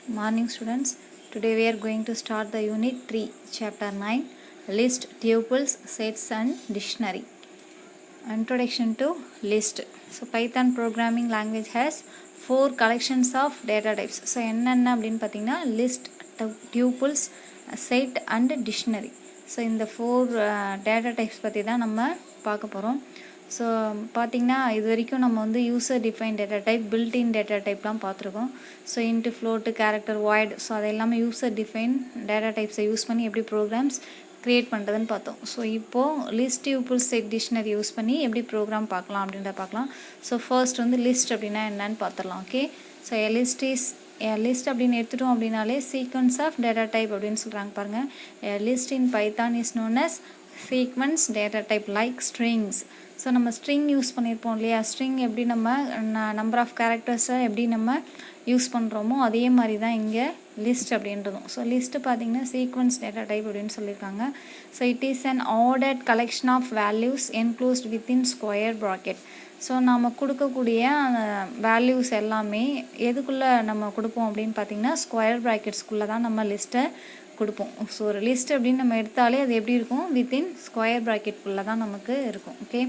Morning students. Today we are going to start the unit 3 chapter 9 list, tuples, sets and dictionary. Introduction to list. So Python programming language has four collections of data types. So என்னென்ன அப்படின்னு பார்த்தீங்கன்னா list, tuples, set and dictionary. So இந்த four data types பற்றி தான் நம்ம பார்க்க போகிறோம். So பார்த்திங்கன்னா இது வரைக்கும் நம்ம வந்து user define data type, built in data டைப்லாம் பார்த்துருக்கோம். So int, float, character, void, so அது எல்லாமே யூசர் டிஃபைன் டேட்டா டைப்ஸை யூஸ் பண்ணி எப்படி ப்ரோக்ராம்ஸ் க்ரியேட் பண்ணுறதுன்னு பார்த்தோம். ஸோ இப்போது list, tuples, set, dictionary use பண்ணி எப்படி ப்ரோக்ராம் பார்க்கலாம் அப்படின்றத பார்க்கலாம். ஸோ ஃபர்ஸ்ட் வந்து லிஸ்ட் அப்படின்னா என்னன்னு பார்த்துடலாம். ஓகே, ஸோ லிஸ்ட் அப்படின்னு எடுத்துட்டோம் அப்படின்னாலே சீக்வன்ஸ் ஆஃப் டேட்டா டைப் அப்படின்னு சொல்கிறாங்க பாருங்கள். List in Python is known as sequence data type like strings. So நம்ம ஸ்ட்ரிங் யூஸ் பண்ணியிருப்போம் இல்லையா, ஸ்ட்ரிங் எப்படி நம்ம நம்பர் ஆஃப் கேரக்டர்ஸை எப்படி நம்ம யூஸ் பண்ணுறோமோ அதே மாதிரி தான் இங்கே லிஸ்ட் அப்படின்றதும். ஸோ லிஸ்ட்டு பார்த்திங்கன்னா சீக்வன்ஸ் டேட்டா டைப் அப்படின்னு சொல்லியிருக்காங்க. So it is an ordered collection of values enclosed within square bracket. So நம்ம கொடுக்கக்கூடிய வேல்யூஸ் எல்லாமே எதுக்குள்ளே நம்ம கொடுப்போம் அப்படின்னு பார்த்திங்கன்னா ஸ்கொயர் ப்ராக்கெட்ஸ்குள்ளே தான் நம்ம லிஸ்ட்டை கொடுப்போம். ஸோ ஒரு லிஸ்ட் அப்படின்னு நம்ம எடுத்தாலே அது எப்படி இருக்கும், வித்தின் ஸ்கொயர் ப்ராக்கெட்குள்ளே தான் நமக்கு இருக்கும். Okay,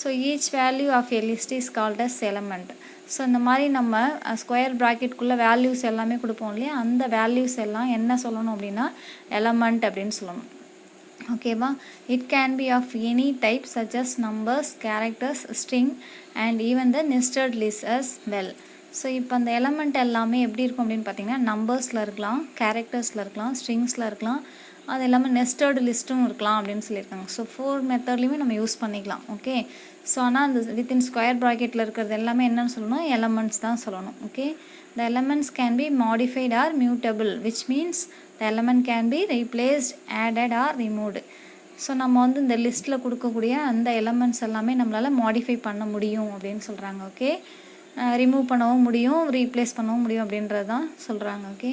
so each value of a list is called as element. So இந்த மாதிரி நம்ம ஸ்கொயர் ப்ராக்கெட்குள்ளே வேல்யூஸ் எல்லாமே கொடுப்போம் இல்லையா, அந்த வேல்யூஸ் எல்லாம் என்ன சொல்லணும் அப்படின்னா எலமெண்ட் அப்படின்னு சொல்லணும். ஓகேவா, it can be of any type such as numbers, characters, string and even the nested list as well. So இப்போ அந்த எலமெண்ட் எல்லாமே எப்படி இருக்கும் அப்படின்னு பார்த்தீங்கன்னா நம்பர்ஸில் இருக்கலாம், கேரக்டர்ஸில் இருக்கலாம், ஸ்ட்ரிங்ஸில் இருக்கலாம், அது எல்லாமே நெஸ்டட் லிஸ்ட்டும் இருக்கலாம் அப்படின்னு சொல்லியிருக்காங்க. ஸோ 4 மெத்தட்லையுமே நம்ம யூஸ் பண்ணிக்கலாம். ஓகே, ஸோ ஆனால் அந்த வித்தின் ஸ்கொயர் ப்ராக்கெட்டில் இருக்கிறது எல்லாமே என்னன்னு சொல்லணும், எலமெண்ட்ஸ் தான் சொல்லணும். Okay, the elements can be modified or mutable, which means the element can be replaced, added or removed. So நம்ம வந்து இந்த லிஸ்ட்டில் கொடுக்கக்கூடிய அந்த எலமெண்ட்ஸ் எல்லாமே நம்மளால் மாடிஃபை பண்ண முடியும் அப்படின்னு சொல்கிறாங்க. ஓகே, ரிமூவ் பண்ணவும் முடியும், ரீப்ளேஸ் பண்ணவும் முடியும் அப்படின்றது தான் சொல்கிறாங்க. Okay,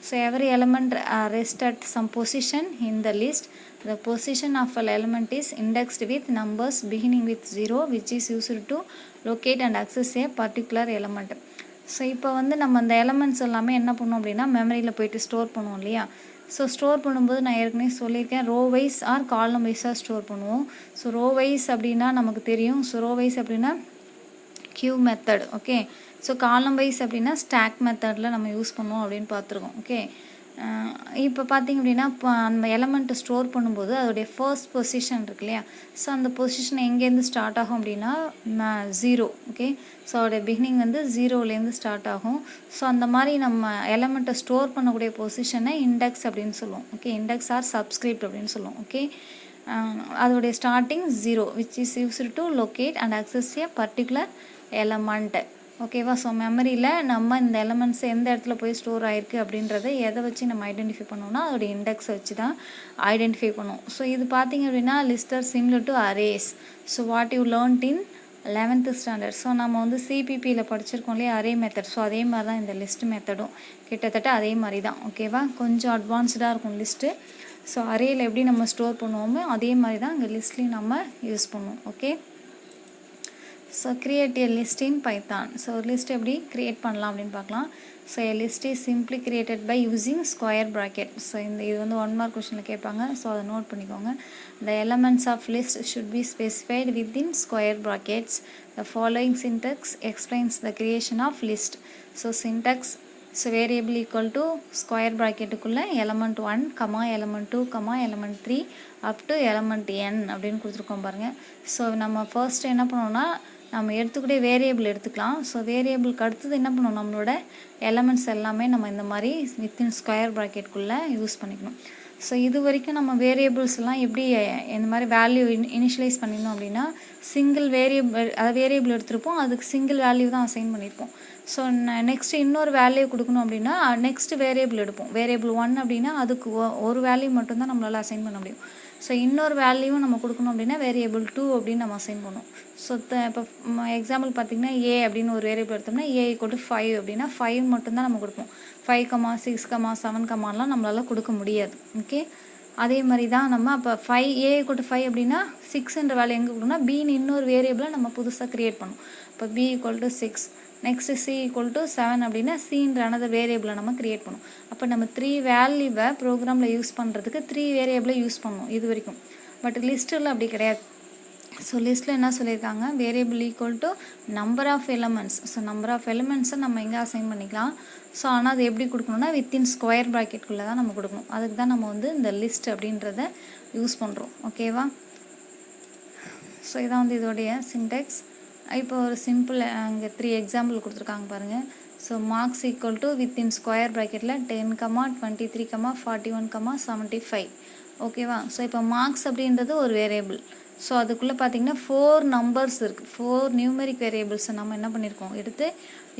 so every element rest at some position in the list. The position of a element is indexed with numbers beginning with 0 which is used to locate and access a particular element. So இப்போ வந்து நம்ம அந்த elements எல்லாமே என்ன பண்ணோம் அப்படின்னா மெமரியில் போயிட்டு ஸ்டோர் பண்ணுவோம் இல்லையா. ஸோ ஸ்டோர் பண்ணும்போது நான் ஏற்கனவே சொல்லியிருக்கேன், ரோ வைஸ் ஆர் காலம் வைஸாக ஸ்டோர் பண்ணுவோம். ஸோ ரோ வைஸ் அப்படின்னா நமக்கு தெரியும். ஸோ ரோ வைஸ் அப்படின்னா queue method. Okay, so column wise அப்படின்னா ஸ்டாக் மெத்தடில் நம்ம யூஸ் பண்ணுவோம் அப்படின்னு பார்த்துருக்கோம். ஓகே, இப்போ பார்த்திங்க அப்படின்னா இப்போ அந்த எலமெண்ட்டை ஸ்டோர் பண்ணும்போது அதோடைய ஃபர்ஸ்ட் பொசிஷன் இருக்கு இல்லையா, ஸோ அந்த பொசிஷன் எங்கேருந்து ஸ்டார்ட் ஆகும் அப்படின்னா 0. ஓகே, ஸோ அதோடைய பிகினிங் வந்து 0லேருந்து ஸ்டார்ட் ஆகும். ஸோ அந்த மாதிரி நம்ம எலமெண்ட்டை ஸ்டோர் பண்ணக்கூடிய பொசிஷனை இண்டெக்ஸ் அப்படின்னு சொல்லுவோம். ஓகே, இண்டெக்ஸ் ஆர் சப்ஸ்கிரிப்ட் அப்படின்னு சொல்லுவோம். ஓகே, அதோடைய starting 0 which is used to locate and access a particular element. ஓகேவா, ஸோ மெமரியில் நம்ம இந்த எலமெண்ட்ஸ் எந்த இடத்துல போய் ஸ்டோர் ஆகிருக்கு அப்படின்றத எதை வச்சு நம்ம ஐடென்டிஃபை பண்ணோம்னா அதோடைய இண்டெக்ஸை வச்சு தான் ஐடென்டிஃபை பண்ணுவோம். ஸோ இது பார்த்திங்க அப்படின்னா list are similar to arrays. So what you learned in 11th standard. So நம்ம வந்து சிபிபியில் படிச்சிருக்கோம் இல்லையா அரே மெத்தட். ஸோ அதே மாதிரி தான் இந்த லிஸ்ட் மெத்தடும் கிட்டத்தட்ட அதே மாதிரி தான். ஓகேவா, கொஞ்சம் அட்வான்ஸ்டாக இருக்கும் லிஸ்ட்டு. ஸோ அரேயில் எப்படி நம்ம ஸ்டோர் பண்ணுவோமோ அதே மாதிரி தான் இங்கே லிஸ்ட்லேயும் நம்ம யூஸ் பண்ணுவோம். Okay, so create a list in Python. So ஒரு லிஸ்ட் எப்படி கிரியேட் பண்ணலாம் அப்படின்னு பார்க்கலாம். So a list is simply created by using square bracket. So இது வந்து 1 மார்க் கொஷனில் கேட்பாங்க. ஸோ அதை நோட் பண்ணிக்கோங்க. The elements of list should be specified within square brackets. The following syntax explains the creation of list. So syntax, so variable equal to square ப்ராக்கெட்டுக்குள்ளே element 1, element 2, element 3 up to element n அப்படின்னு கொடுத்துருக்கோம் பாருங்கள். So நம்ம first என்ன பண்ணோம்னா நம்ம எடுத்துக்கிட்டே variable எடுத்துக்கலாம். ஸோ வேரியபிளுக்கு அடுத்தது என்ன பண்ணணும், நம்மளோட எலமெண்ட்ஸ் எல்லாமே நம்ம இந்த மாதிரி வித்தின் ஸ்கொயர் ப்ராக்கெட்குள்ளே யூஸ் பண்ணிக்கணும். ஸோ இது வரைக்கும் நம்ம வேரியபிள்ஸ் எல்லாம் எப்படி இந்த மாதிரி வேல்யூ இனிஷியலைஸ் பண்ணியிருந்தோம் அப்படின்னா சிங்கிள் வேரியபிள் எடுத்திருப்போம், அதுக்கு சிங்கிள் வேல்யூ தான் அசைன் பண்ணியிருப்போம். ஸோ நெக்ஸ்ட்டு இன்னொரு வேல்யூ கொடுக்கணும் அப்படின்னா நெக்ஸ்ட் வேரியபிள் எடுப்போம். வேரியபிள் 1 அப்படின்னா அதுக்கு ஒரு வேல்யூ மட்டும்தான் நம்மளால் அசைன் பண்ண முடியும். ஸோ இன்னொரு வேல்யூவும் நம்ம கொடுக்கணும் அப்படின்னா வேரியபிள் 2 அப்படின்னு நம்ம அசைன் பண்ணுவோம். ஸோ இப்போ எக்ஸாம்பிள் பார்த்திங்கன்னா ஏ அப்படின்னு ஒரு வேரியபிள் எடுத்தோம்னா ஏ ஈக்குவல் டு 5 அப்படின்னா 5 மட்டும்தான் நம்ம கொடுப்போம். 5, 6, 7 நம்மளால் கொடுக்க முடியாது. ஓகே, அதே மாதிரி தான் நம்ம அப்போ 5 ஏ ஈக்குவல் டு 5 அப்படின்னா 6ன்ற வேல்யூ எங்கே கொடுக்கணும்னா பின்னு இன்னொரு வேரியபிளை நம்ம புதுசாக க்ரியேட் பண்ணோம். இப்போ b equal to 6, next c equal to 7 அப்படின்னா சின்ற அனதர் வேரியபிளை நம்ம க்ரியேட் பண்ணணும். அப்போ நம்ம 3 வேல்யூவை ப்ரோக்ராமில் யூஸ் பண்ணுறதுக்கு 3 வேரியபிளை யூஸ் பண்ணணும் இது வரைக்கும். பட் லிஸ்ட்டில் அப்படி கிடையாது. ஸோ லிஸ்ட்டில் என்ன சொல்லியிருக்காங்க, variable equal to number of elements. So number of எலமெண்ட்ஸை நம்ம எங்கே அசைன் பண்ணிக்கலாம். ஸோ ஆனால் அது எப்படி கொடுக்கணும்னா வித்தின் ஸ்கொயர் ப்ராக்கெட்குள்ளே தான் நம்ம கொடுக்கணும். அதுக்கு தான் நம்ம வந்து இந்த லிஸ்ட் அப்படின்றத யூஸ் பண்ணுறோம். ஓகேவா. ஸோ இதான் வந்து இதோடைய சின்டெக்ஸ். இப்போ ஒரு சிம்பிள் இங்கே 3 எக்ஸாம்பிள் கொடுத்துருக்காங்க பாருங்கள். So marks equal to within square ப்ராக்கெட்டில் 10, 23, 41, 75. ஓகேவா. ஸோ இப்போ மார்க்ஸ் அப்படின்றது ஒரு வேரியபிள். ஸோ அதுக்குள்ளே பார்த்திங்கன்னா 4 நம்பர்ஸ் இருக்குது. 4 நியூமெரிக் வேரியபிள்ஸை நம்ம என்ன பண்ணியிருக்கோம், எடுத்து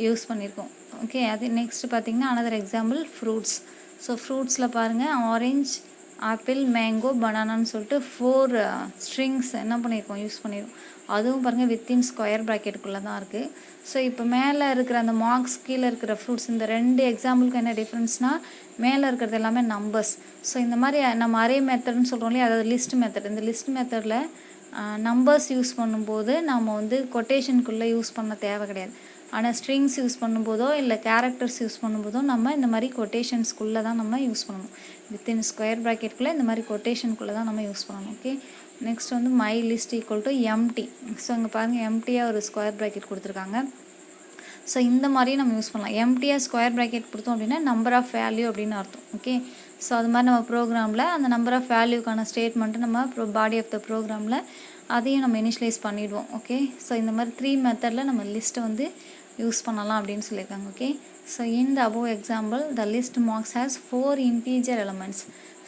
யூஸ் பண்ணியிருக்கோம். ஓகே. அது நெக்ஸ்ட் பார்த்திங்கன்னா அனதர் எக்ஸாம்பிள் ஃப்ரூட்ஸ். ஸோ ஃப்ரூட்ஸில் பாருங்கள் ஆரஞ்ச், ஆப்பிள், மேங்கோ, பனானான்னு சொல்லிட்டு 4 ஸ்ட்ரிங்ஸ் என்ன பண்ணியிருக்கோம், யூஸ் பண்ணியிருக்கோம். அதுவும் பாருங்கள் வித்தின் ஸ்கொயர் ப்ராக்கெட்டுக்குள்ளே தான் இருக்குது. ஸோ இப்போ மேலே இருக்கிற அந்த மார்க்ஸ், கீழே இருக்கிற ஃப்ரூட்ஸ், இந்த 2 எக்ஸாம்பிளுக்கு என்ன டிஃப்ரென்ஸ்னால் மேலே இருக்கிறது எல்லாமே நம்பர்ஸ். ஸோ இந்த மாதிரி நம்ம அரே மெத்தட்னு சொல்கிறோம் இல்லையா, அதாவது லிஸ்ட் மெத்தட். இந்த லிஸ்ட் மெத்தடில் நம்பர்ஸ் யூஸ் பண்ணும்போது நம்ம வந்து கொட்டேஷனுக்குள்ளே யூஸ் பண்ண தேவை கிடையாது. ஆனால் ஸ்ட்ரிங்ஸ் யூஸ் பண்ணும்போதோ இல்லை கேரக்டர்ஸ் யூஸ் பண்ணும்போதோ நம்ம இந்த மாதிரி கொட்டேஷன்ஸ்குள்ளே தான் நம்ம யூஸ் பண்ணணும். வித்தின் ஸ்கொயர் ப்ராக்கெட்குள்ளே இந்த மாதிரி கொட்டேஷனுக்குள்ளே தான் நம்ம யூஸ் பண்ணணும். ஓகே. நெக்ஸ்ட் வந்து my list equal to empty. So இங்கே பாருங்கள் எம்டியாக ஒரு ஸ்கொயர் ப்ராக்கெட் கொடுத்துருக்காங்க. ஸோ இந்த மாதிரியும் நம்ம யூஸ் பண்ணலாம். எம்டியாக ஸ்கொயர் ப்ராக்கெட் கொடுத்தோம் அப்படின்னா நம்பர் ஆஃப் வேல்யூ அப்படின்னு அர்த்தம். ஓகே. ஸோ அது மாதிரி நம்ம ப்ரோக்ராமில் அந்த நம்பர் ஆஃப் வேல்யூக்கான ஸ்டேட்மெண்ட்டு நம்ம பாடி ஆஃப் த ப்ரோக்ராமில் அதையும் நம்ம இனிஷியலைஸ் பண்ணிவிடுவோம். ஓகே. ஸோ இந்த மாதிரி 3 மெத்தடில் நம்ம லிஸ்ட்டை வந்து யூஸ் பண்ணலாம் அப்படின்னு சொல்லியிருக்காங்க. Okay. So in the above example the list marks has 4 integer elements.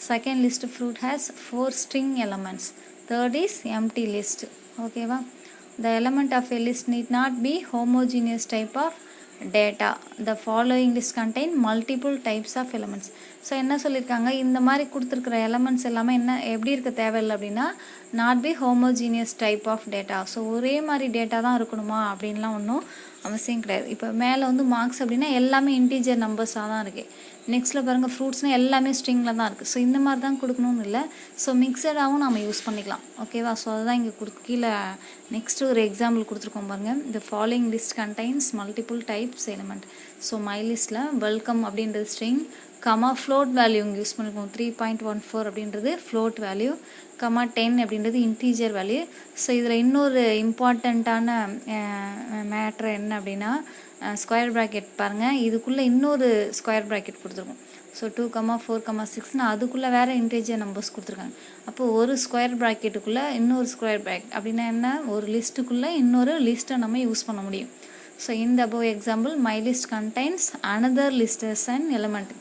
Second list fruit has 4 string elements. Third is empty list. ஓகேவா. The element of a list need not be homogeneous type of data. The following list contain multiple types of elements. So என்ன சொல்லியிருக்காங்க, இந்த மாதிரி கொடுத்துருக்குற elements எல்லாமே என்ன எப்படி இருக்க தேவையில்லை அப்படின்னா not be homogeneous type of data. So ஒரே மாதிரி டேட்டா தான் இருக்கணுமா அப்படின்லாம் ஒன்றும் அவசியம் கிடையாது. இப்போ மேலே வந்து மார்க்ஸ் அப்படின்னா எல்லாமே இன்டீஜர் நம்பர்ஸாக தான் இருக்குது. நெக்ஸ்ட்டில் பாருங்கள் ஃப்ரூட்ஸ்னால் எல்லாமே ஸ்ட்ரிங்கில் தான் இருக்குது. ஸோ இந்த மாதிரி தான் கொடுக்கணும்னு இல்லை. ஸோ மிக்சடாகவும் நம்ம யூஸ் பண்ணிக்கலாம். ஓகேவா. ஸோ அதுதான் இங்கே கீழே நெக்ஸ்ட்டு ஒரு எக்ஸாம்பிள் கொடுத்துருக்கோம் பாருங்கள். இந்த following list contains multiple types element. So my லிஸ்ட்டில் வெல்கம் அப்படின்றது ஸ்ட்ரிங், கமா ஃப்ளோட் வேல்யூ இங்கே யூஸ் பண்ணியிருக்கோம். 3.14 அப்படின்றது ஃப்ளோட் வேல்யூ, கமா 10 அப்படின்றது இன்டீஜர் வேல்யூ. ஸோ இதில் இன்னொரு இம்பார்ட்டண்ட்டான மேட்ரு என்ன அப்படின்னா ஸ்கொயர் ப்ராக்கெட் பாருங்கள். இதுக்குள்ளே இன்னொரு ஸ்கொயர் ப்ராக்கெட் கொடுத்துருக்கோம். ஸோ 2, 4, 6 அதுக்குள்ளே வேறு இன்டீஜர் நம்பர்ஸ் கொடுத்துருக்காங்க. அப்போது ஒரு ஸ்கொயர் ப்ராக்கெட்டுக்குள்ளே இன்னொரு ஸ்கொயர் ப்ராக்கெட் அப்படின்னா என்ன, ஒரு லிஸ்ட்டுக்குள்ளே இன்னொரு லிஸ்ட்டை நம்ம யூஸ் பண்ண முடியும். ஸோ இந்த above example my list contains another list as an element.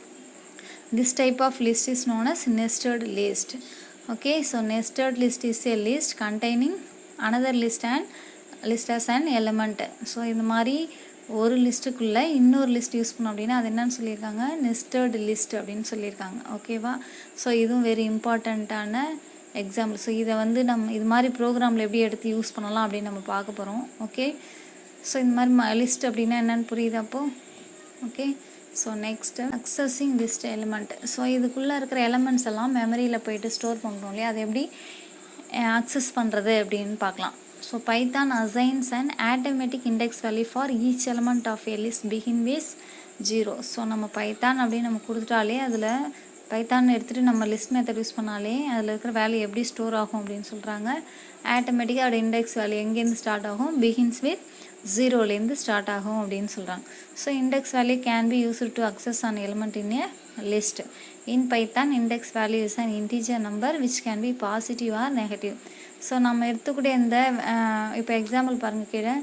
This type of list is known as nested list. Okay, so nested list is a list containing another list and list as an element. So இந்த மாதிரி ஒரு லிஸ்ட்டுக்குள்ளே இன்னொரு list use பண்ணோம் அப்படின்னா அது என்னன்னு சொல்லியிருக்காங்க, nested list அப்படின்னு சொல்லியிருக்காங்க. ஓகேவா. ஸோ இதுவும் வெரி இம்பார்ட்டண்ட்டான எக்ஸாம்பிள். ஸோ இதை வந்து நம்ம இது மாதிரி ப்ரோக்ராமில் எப்படி எடுத்து யூஸ் பண்ணலாம் அப்படின்னு நம்ம பார்க்க போகிறோம். ஓகே. ஸோ இந்த மாதிரி லிஸ்ட் அப்படின்னா என்னென்னு புரியுது அப்போது. Okay. So next accessing list element. So இதுக்குள்ளே இருக்கிற எலிமெண்ட்ஸ் எல்லாம் மெமரியில் போயிட்டு ஸ்டோர் பண்ணுறோம் இல்லையா, அது எப்படி அக்சஸ் பண்ணுறது அப்படின்னு பார்க்கலாம். So Python assigns an automatic index value for each element of a list begin with 0. So நம்ம பைத்தான் அப்படின்னு நம்ம கொடுத்துட்டாலே அதில் பைத்தான் எடுத்துகிட்டு நம்ம லிஸ்ட் மெத்தட் யூஸ் பண்ணாலே அதில் இருக்கிற வேல்யூ எப்படி ஸ்டோர் ஆகும் அப்படின்னு சொல்கிறாங்க. ஆட்டோமேட்டிக்காக அதோட இண்டெக்ஸ் வேல்யூ எங்கேருந்து ஸ்டார்ட் ஆகும், பிகின்ஸ் வித் 0லேருந்து ஸ்டார்ட் ஆகும் அப்படின்னு சொல்கிறாங்க. So index value can be used to access on element in A list. In Python index value is an integer number which can be positive or negative. So நம்ம எடுத்துக்கூடிய இந்த இப்போ example பாருங்கள் கீழே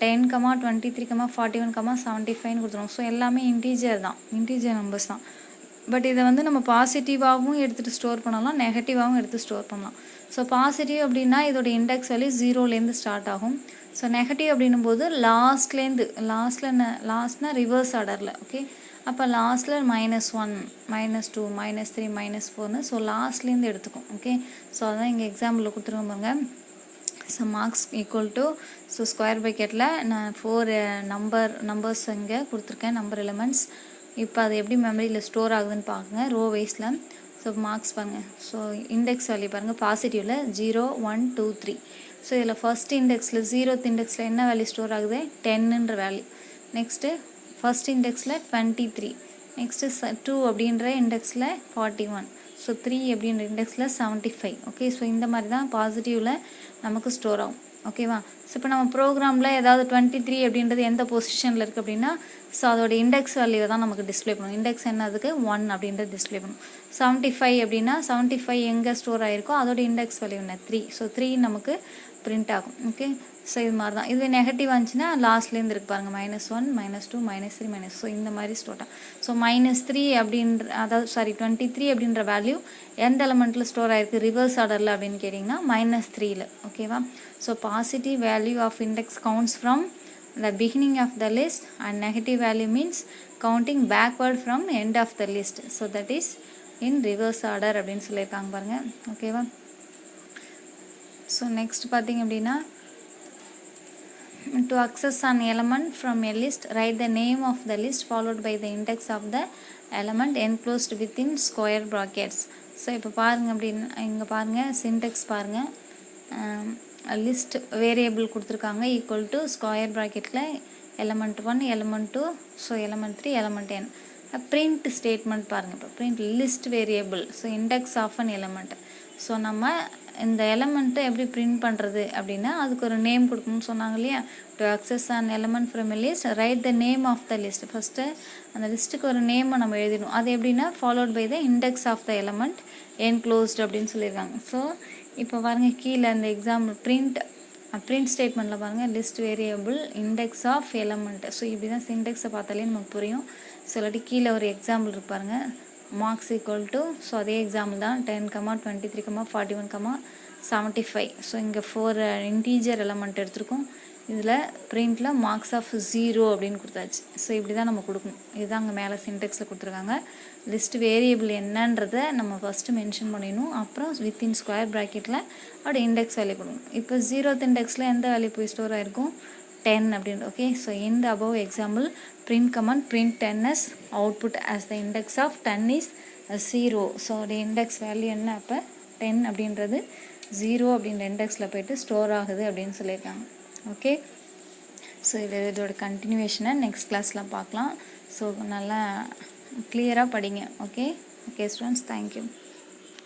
10, 23, 41, 75 கொடுத்துருவோம். So எல்லாமே இன்டீஜர் தான், integer numbers தான். But இதை வந்து நம்ம பாசிட்டிவாகவும் எடுத்துகிட்டு ஸ்டோர் பண்ணலாம், நெகட்டிவாகவும் எடுத்து ஸ்டோர் பண்ணலாம். ஸோ பாசிட்டிவ் அப்படின்னா இதோட இண்டெக்ஸ் வேல்யூ 0லேருந்து ஸ்டார்ட் ஆகும். ஸோ நெகட்டிவ் அப்படின்னும் போது லாஸ்ட்லேருந்து, லாஸ்ட்னா ரிவர்ஸ் ஆர்டரில். ஓகே. அப்போ லாஸ்ட்டில் -1, -2, -3, -4ன்னு ஸோ லாஸ்ட்லேருந்து எடுத்துக்கும். ஓகே. ஸோ அதான் இங்கே எக்ஸாம்பிளில் கொடுத்துருவோம் பாருங்க. So marks equal to so square ப்ராக்கெட்டில் நான் 4 நம்பர்ஸ் இங்கே கொடுத்துருக்கேன், நம்பர் எலிமெண்ட்ஸ். இப்போ அது எப்படி மெமரியில் ஸ்டோர் ஆகுதுன்னு பார்க்குங்க ரோ வைஸில். ஸோ மார்க்ஸ் பாருங்கள். ஸோ இண்டெக்ஸ் வேல்யூ பாருங்கள், பாசிட்டிவில் 0, 1, 2, 3. ஸோ இதில் ஃபஸ்ட் இண்டெக்ஸில் 0th இண்டெக்ஸில் என்ன வேல்யூ ஸ்டோர் ஆகுது, 10ன்ற வேல்யூ. நெக்ஸ்ட்டு ஃபஸ்ட் இண்டெக்ஸில் 23, நெக்ஸ்ட்டு 2 அப்படின்ற இண்டெக்ஸில் 41, ஸோ 3 அப்படின்ற இண்டெக்ஸில் 75. ஓகே, ஸோ இந்த மாதிரி தான் பாசிட்டிவில் நமக்கு ஸ்டோர் ஆகும். ஓகேவா? ஸோ இப்போ நம்ம ப்ரோக்ராமில் ஏதாவது 23 அப்படின்றது எந்த பொசிஷனில் இருக்குது அப்படின்னா, ஸோ அதோட இண்டெக்ஸ் வேல்யூவை தான் நமக்கு டிஸ்பிளே பண்ணும். இண்டெக்ஸ் என்னதுக்கு 1 அப்படின்றது டிஸ்பிளே பண்ணும். 75 அப்படின்னா 75 எங்கே ஸ்டோர் ஆகிருக்கோ அதோட இண்டெக்ஸ் வேல்யூ என்ன 3, ஸோ 3 நமக்கு பிரிண்ட் ஆகும். ஓகே, ஸோ இது மாதிரி தான். இதுவே நெகட்டிவ் வந்துச்சுன்னா லாஸ்ட்லேருந்து இருக்கு பாருங்கள், -1 -2 -3 ஸோ இந்த மாதிரி ஸ்டோர் ஆகும். ஸோ -3 அப்படின்ற அதாவது 23 அப்படின்ற வேல்யூ எந்த எலமெண்ட்டில் ஸ்டோர் ஆகிருக்கு ரிவர்ஸ் ஆர்டரில் அப்படின்னு கேட்டிங்கன்னா -3ல். ஓகேவா? So positive value of index counts from the beginning of the list and negative value means counting backward from end of the list, so that is in reverse order அப்படின்னு சொல்லியிருக்காங்க பாருங்கள். ஓகேவா? ஸோ நெக்ஸ்ட் பார்த்திங்க அப்படின்னா, to access an element from a list, write the name of the list followed by the index of the element enclosed within square brackets. So இப்போ பாருங்கள் அப்படின்னா, இங்கே பாருங்கள் சின்டெக்ஸ் பாருங்கள், லிஸ்ட் வேரியபிள் கொடுத்துருக்காங்க ஈக்குவல் டு ஸ்கொயர் ப்ராக்கெட்டில் element 1 element 2 so element 3 element n. Print statement பாருங்கள். இப்போ print list variable, so index of an element. So நம்ம இந்த எலமெண்ட்டை எப்படி பிரிண்ட் பண்ணுறது அப்படின்னா அதுக்கு ஒரு நேம் கொடுக்கணும்னு சொன்னாங்க இல்லையா. To access an element from a list write the name of the list. First அந்த லிஸ்ட்டுக்கு ஒரு நேமை நம்ம எழுதிடணும். அது எப்படின்னா followed by the index of the element enclosed அப்படின்னு சொல்லியிருக்காங்க. ஸோ இப்போ பாருங்கள் கீழே அந்த எக்ஸாம்பிள் பிரிண்ட் ஸ்டேட்மெண்ட்டில் பாருங்கள் list variable index of element. So இப்படி தான் சின்டெக்ஸை பார்த்தாலே நமக்கு புரியும். ஸோ இல்லாட்டி கீழே ஒரு எக்ஸாம்பிள் இருக்கு பாருங்கள், மார்க்ஸ் ஈக்குவல் டு, ஸோ அதே எக்ஸாம்பிள் தான் 10, 23, 41, 75. ஸோ இங்கே 4 இன்டீஜர் எலமெண்ட் எடுத்திருக்கோம். இதில் பிரிண்டில் மார்க்ஸ் ஆஃப் 0 அப்படின்னு கொடுத்தாச்சு. ஸோ இப்படி தான் நம்ம கொடுக்கணும். இதுதான் அங்கே மேலே சின்டெக்ஸில் கொடுத்துருக்காங்க. லிஸ்ட் வேரியபிள் என்னன்றதை நம்ம ஃபஸ்ட்டு மென்ஷன் பண்ணிடணும். அப்புறம் வித்தின் ஸ்கொயர் ப்ராக்கெட்டில் அப்படி இண்டெக்ஸ் வேல்யூ கொடுக்கணும். இப்போ 0th இண்டெக்ஸில் எந்த வேல்யூ போய் ஸ்டோர் ஆகிருக்கும் 10 அப்படின்ட்டு. Okay, so in the above example print command print 10 as output as the index of 10 is 0. So the index value என்ன அப்போ 10 அப்படின்றது 0 அப்படின்ற இண்டெக்ஸில் போய்ட்டு ஸ்டோர் ஆகுது அப்படின்னு சொல்லியிருக்காங்க. ஓகே, ஸோ இதோட கண்டினியூவேஷனை நெக்ஸ்ட் கிளாஸில் பார்க்கலாம். ஸோ நல்லா கிளியராக படிங்க. Okay students, thank you.